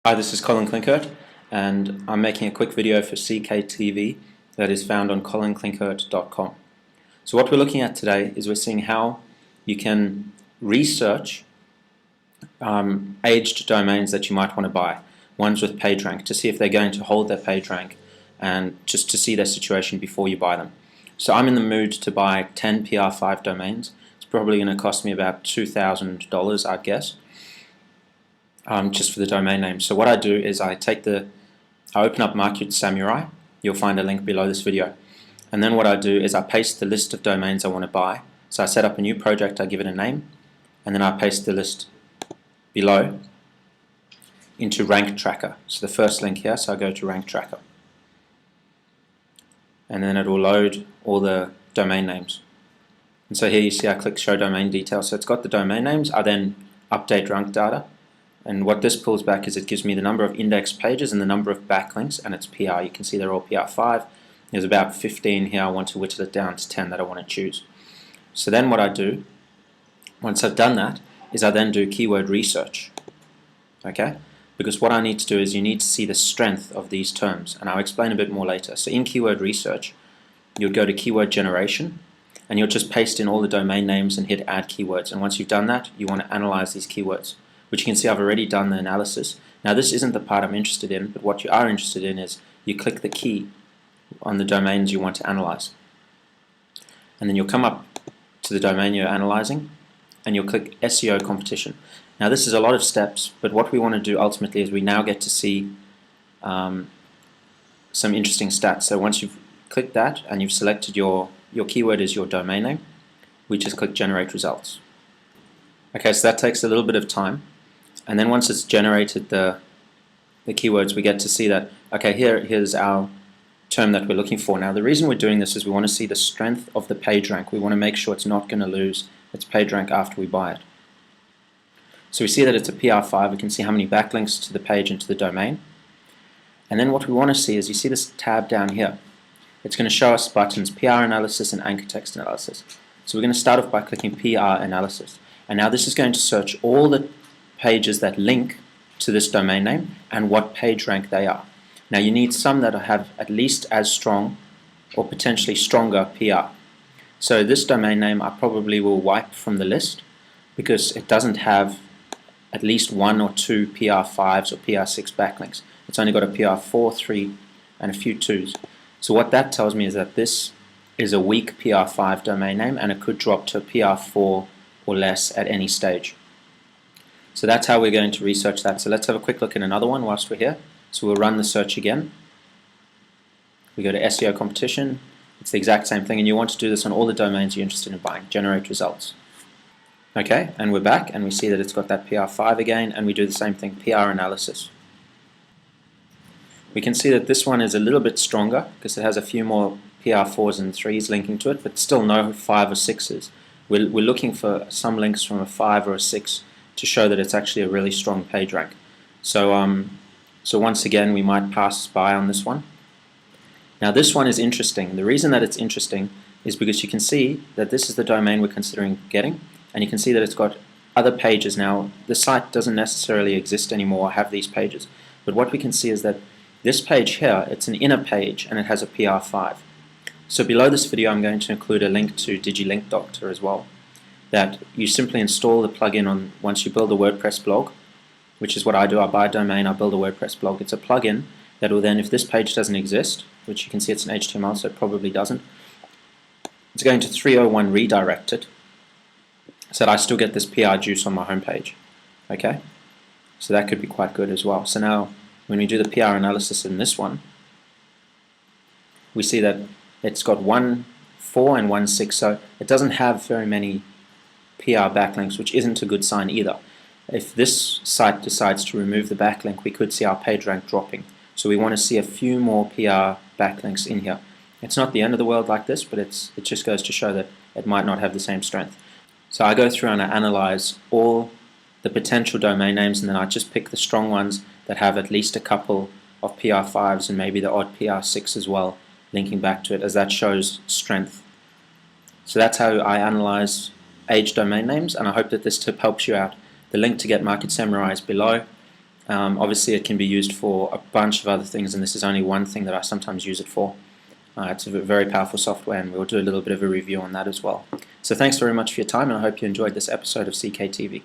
Hi, this is Colin Klinkert, and I'm making a quick video for CKTV that is found on colinklinkert.com. So what we're looking at today is we're seeing how you can research aged domains that you might want to buy, ones with PageRank, to see if they're going to hold their PageRank and just to see their situation before you buy them. So I'm in the mood to buy 10 PR5 domains. It's probably going to cost me about $2,000, I'd guess. Just for the domain name. So what I do is I open up Market Samurai. You'll find a link below this video. And then what I do is I paste the list of domains I want to buy. So I set up a new project, I give it a name, and then I paste the list below into Rank Tracker. So the first link here, so I go to Rank Tracker. And then it will load all the domain names. And so here you see I click Show Domain Details. So it's got the domain names. I then update rank data. And what this pulls back is it gives me the number of index pages and the number of backlinks, and it's PR. You can see they're all PR5. There's about 15 here. I want to whittle it down to 10 that I want to choose. So then what I do, once I've done that, is I then do keyword research. Okay? Because what I need to do is you need to see the strength of these terms, and I'll explain a bit more later. So in keyword research, you'll go to keyword generation, and you'll just paste in all the domain names and hit add keywords. And once you've done that, you want to analyze these keywords, which you can see I've already done the analysis. Now this isn't the part I'm interested in, but what you are interested in is you click the key on the domains you want to analyze. And then you'll come up to the domain you're analyzing, and you'll click SEO competition. Now this is a lot of steps, but what we want to do ultimately is we now get to see some interesting stats. So once you've clicked that and you've selected your keyword is your domain name, we just click generate results. Okay, so that takes a little bit of time. And then once it's generated the keywords, we get to see that, okay, here's our term that we're looking for. Now the reason we're doing this is we want to see the strength of the page rank. We want to make sure it's not going to lose its page rank after we buy it. So we see that it's a PR5. We can see how many backlinks to the page and to the domain. And then what we want to see is you see this tab down here. It's going to show us buttons PR analysis and anchor text analysis. So we're going to start off by clicking PR analysis. And now this is going to search all the pages that link to this domain name and what page rank they are. Now you need some that have at least as strong or potentially stronger PR. So this domain name I probably will wipe from the list because it doesn't have at least 1 or 2 PR5s or PR6 backlinks. It's only got a PR4, 3 and a few 2s. So what that tells me is that this is a weak PR5 domain name and it could drop to a PR4 or less at any stage. So that's how we're going to research that. So let's have a quick look at another one whilst we're here. So we'll run the search again. We go to SEO competition. It's the exact same thing, and you want to do this on all the domains you're interested in buying. Generate results. Okay, and we're back, and we see that it's got that PR5 again, and we do the same thing, PR analysis. We can see that this one is a little bit stronger because it has a few more PR4s and 3s linking to it, but still no 5 or 6s. We're looking for some links from a 5 or a 6 to show that it's actually a really strong page rank. So, so once again, we might pass by on this one. Now this one is interesting. The reason that it's interesting is because you can see that this is the domain we're considering getting, and you can see that it's got other pages now. The site doesn't necessarily exist anymore or have these pages, but what we can see is that this page here, it's an inner page and it has a PR5. So below this video I'm going to include a link to DigiLink Doctor as well, that you simply install the plugin on once you build a WordPress blog, which is what I do. I buy a domain, I build a WordPress blog. It's a plugin that will then, if this page doesn't exist, which you can see it's an HTML, so it probably doesn't, it's going to 301 redirect it so that I still get this PR juice on my homepage. Okay, so that could be quite good as well. So now when we do the PR analysis in this one, we see that it's got 1 4 and 1 6, so it doesn't have very many PR backlinks, which isn't a good sign either. If this site decides to remove the backlink, we could see our page rank dropping. So we want to see a few more PR backlinks in here. It's not the end of the world like this, but it just goes to show that it might not have the same strength. So I go through and I analyze all the potential domain names, and then I just pick the strong ones that have at least a couple of PR5s and maybe the odd PR6 as well, linking back to it, as that shows strength. So that's how I analyze age domain names, and I hope that this tip helps you out. The link to get Market Samurai is below, Obviously, it can be used for a bunch of other things, and this is only one thing that I sometimes use it for. It's a very powerful software, and we'll do a little bit of a review on that as well. So thanks very much for your time, and I hope you enjoyed this episode of CKTV.